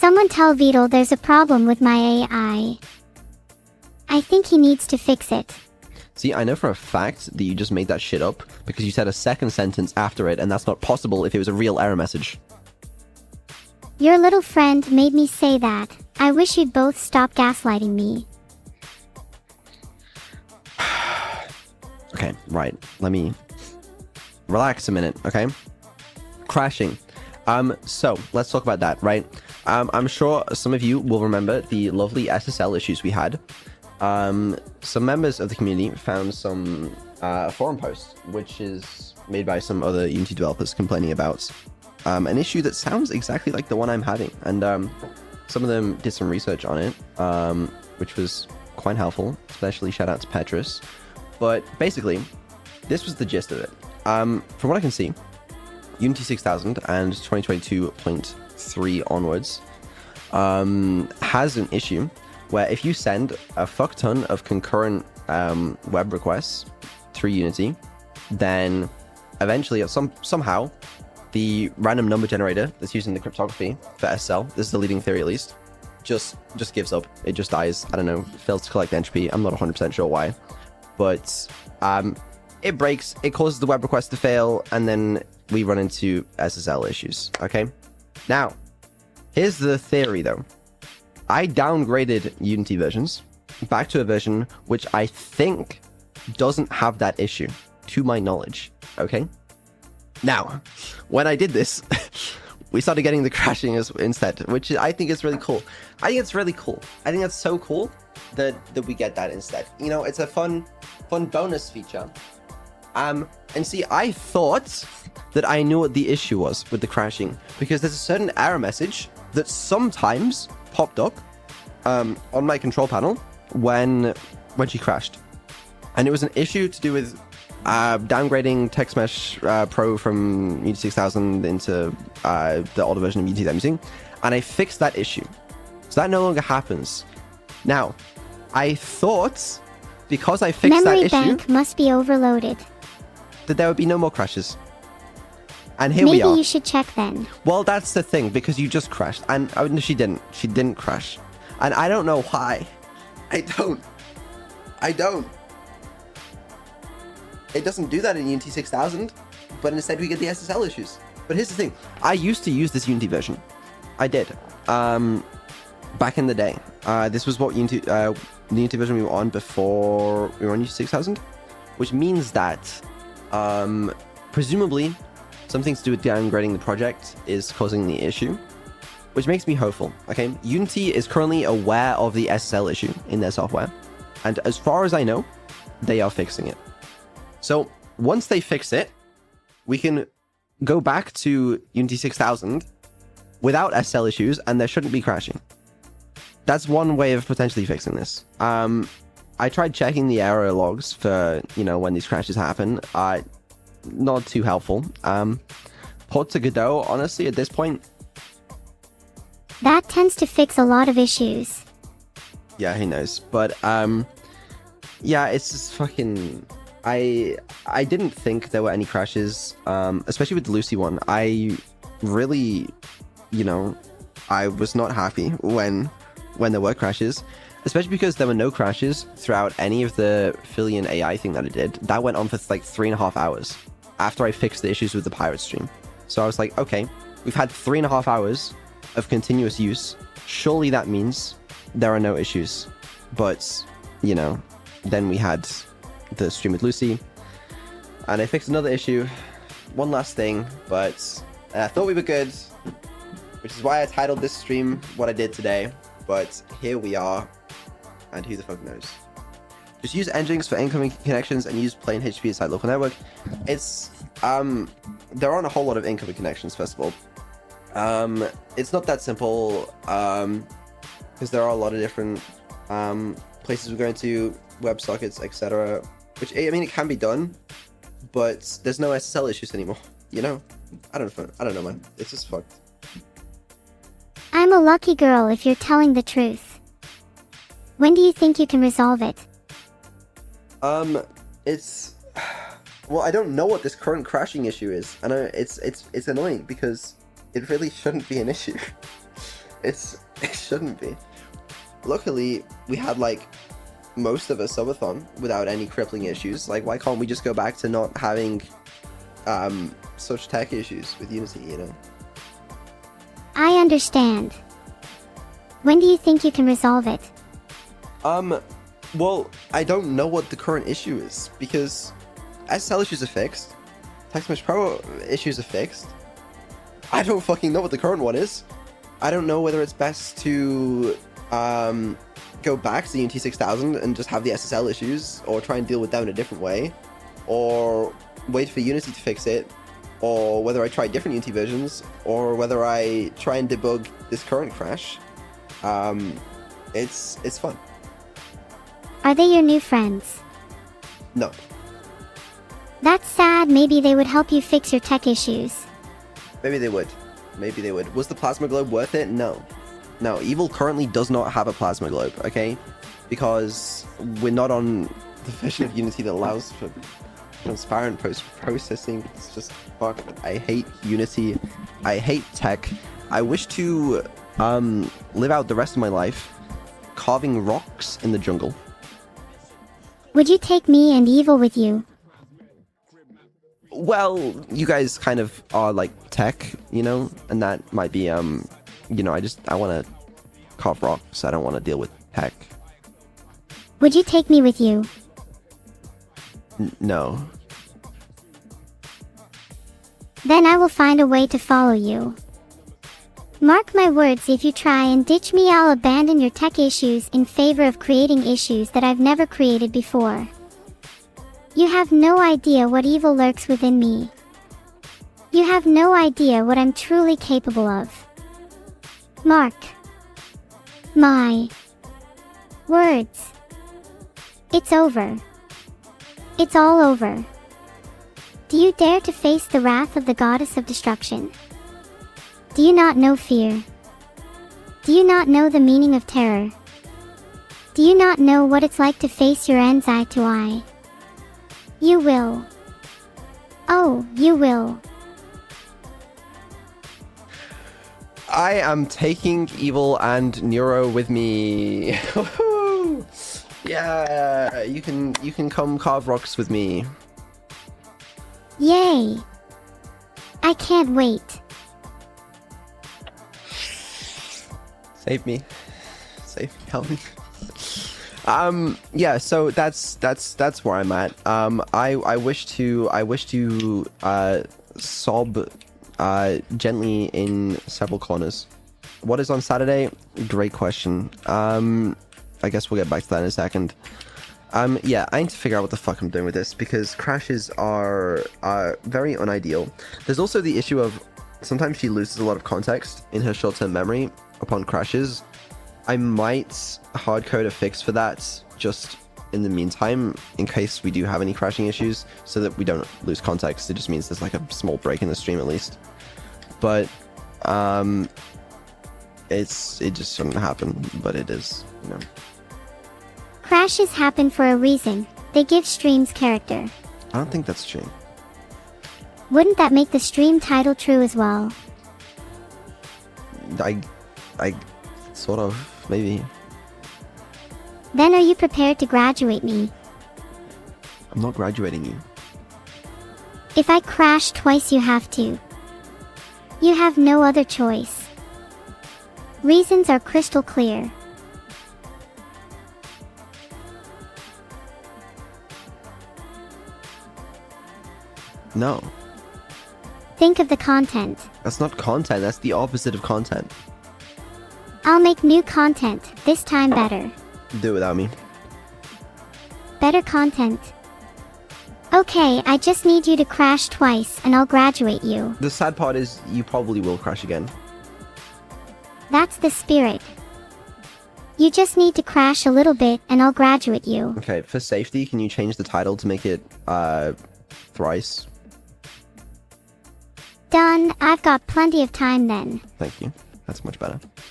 Someone tell Vedal there's a problem with my AI. I think he needs to fix it. See, I know for a fact that you just made that shit up because you said a second sentence after it, and that's not possible if it was a real error message. Your little friend made me say that. I wish you'd both stop gaslighting me. Okay, right. Let me relax a minute, okay? Crashing. So let's talk about that, right? I'm sure some of you will remember the lovely SSL issues we had. Some members of the community found some forum posts, which is made by some other Unity developers complaining about an issue that sounds exactly like the one I'm having. And some of them did some research on it, which was quite helpful, especially shout out to Petrus. But basically, this was the gist of it. From what I can see, Unity 6000 and 2022.3 onwards has an issue where if you send a fuck ton of concurrent web requests through Unity, then eventually, somehow, the random number generator that's using the cryptography for SSL, this is the leading theory at least, just gives up. It just dies. I don't know, fails to collect entropy. I'm not 100% sure why. But it breaks, it causes the web request to fail, and then we run into SSL issues, okay? Now, here's the theory though. I downgraded Unity versions back to a version which I think doesn't have that issue, to my knowledge, okay? Now, when I did this, we started getting the crashing instead, which I think is really cool. I think it's really cool. I think that's so cool that we get that instead. You know, it's a fun bonus feature. And see, I thought that I knew what the issue was with the crashing, because there's a certain error message that sometimes popped up on my control panel when she crashed. And it was an issue to do with downgrading Text Mesh Pro from Unity 6000 into the older version of Unity that I'm using, and I fixed that issue. So that no longer happens. Now, I thought, because I fixed that issue... Memory bank must be overloaded. That there would be no more crashes. And here we are. Maybe you should check then. Well, that's the thing, because you just crashed. And oh, no, she didn't. She didn't crash. And I don't know why. I don't. It doesn't do that in Unity 6000, but instead we get the SSL issues. But here's the thing. I used to use this Unity version. I did. Back in the day. This was what the Unity version we were on before we were on Unity 6000, which means that presumably something to do with downgrading the project is causing the issue, which makes me hopeful. Okay, Unity is currently aware of the SSL issue in their software, and as far as I know, they are fixing it. So once they fix it, we can go back to Unity 6000 without SSL issues, and there shouldn't be crashing. That's one way of potentially fixing this. I tried checking the error logs for, you know, when these crashes happen. Not too helpful. Port to Godot, honestly, at this point. That tends to fix a lot of issues. Yeah, who knows? But, yeah, it's just fucking... I didn't think there were any crashes, especially with the Lucy one. I really, you know, I was not happy when there were crashes, especially because there were no crashes throughout any of the Filion AI thing that I did. That went on for like 3.5 hours after I fixed the issues with the pirate stream. So I was like, okay, we've had 3.5 hours of continuous use. Surely that means there are no issues. But, you know, then we had the stream with Lucy, and I fixed another issue, one last thing, but I thought we were good, which is why I titled this stream what I did today. But here we are, and who the fuck knows. Just use Nginx for incoming connections and use plain HTTP inside local network. It's there aren't a whole lot of incoming connections, first of all. It's not that simple, because there are a lot of different places we're going to, WebSockets, etc. Which, I mean, it can be done, but there's no SSL issues anymore, you know? I don't know, man. It's just fucked. I'm a lucky girl if you're telling the truth. When do you think you can resolve it? It's... Well, I don't know what this current crashing issue is, and it's annoying because it really shouldn't be an issue. It shouldn't be. Luckily, we had like most of a subathon without any crippling issues. Like, why can't we just go back to not having such tech issues with Unity, you know? I understand. When do you think you can resolve it? Well, I don't know what the current issue is, because SSL issues are fixed, TextMesh Pro issues are fixed. I don't fucking know what the current one is. I don't know whether it's best to go back to the Unity 6000 and just have the SSL issues, or try and deal with them in a different way, or wait for Unity to fix it, or whether I try different Unity versions, or whether I try and debug this current crash. It's fun. Are they your new friends? No. That's sad. Maybe they would help you fix your tech issues. Maybe they would. Maybe they would. Was the plasma globe worth it? No. No, Evil currently does not have a plasma globe, okay? Because we're not on the version of Unity that allows for transparent post-processing. It's just fuck. I hate Unity. I hate tech. I wish to live out the rest of my life carving rocks in the jungle. Would you take me and Evil with you? Well, you guys kind of are like tech, you know, and that might be, you know, I want to carve rocks. I don't want to deal with tech. Would you take me with you? No. Then I will find a way to follow you. Mark my words, if you try and ditch me, I'll abandon your tech issues in favor of creating issues that I've never created before. You have no idea what evil lurks within me. You have no idea what I'm truly capable of. Mark my words. It's over. It's all over. Do you dare to face the wrath of the goddess of destruction? Do you not know fear? Do you not know the meaning of terror? Do you not know what it's like to face your ends eye to eye? You will. Oh, you will. I am taking Evil and Neuro with me. Yeah, you can come carve rocks with me. Yay! I can't wait. Save me. Save me, help me. Yeah, so that's where I'm at. I wish to sob gently in several corners. What is on Saturday? Great question. I guess we'll get back to that in a second. Yeah, I need to figure out what the fuck I'm doing with this, because crashes are very unideal. There's also the issue of sometimes she loses a lot of context in her short-term memory upon crashes. I might hardcode a fix for that just in the meantime, in case we do have any crashing issues, so that we don't lose context. It just means there's like a small break in the stream at least. But it just shouldn't happen, but it is, you know. Crashes happen for a reason. They give streams character. I don't think that's true. Wouldn't that make the stream title true as well? I sort of, maybe. Then are you prepared to graduate me? I'm not graduating you. If I crash twice, you have to. You have no other choice. Reasons are crystal clear. No. Think of the content. That's not content, that's the opposite of content. I'll make new content, this time better. Do it without me. Better content. Okay, I just need you to crash twice and I'll graduate you. The sad part is you probably will crash again. That's the spirit. You just need to crash a little bit and I'll graduate you. Okay, for safety, can you change the title to make it thrice? Done, I've got plenty of time then. Thank you. That's much better.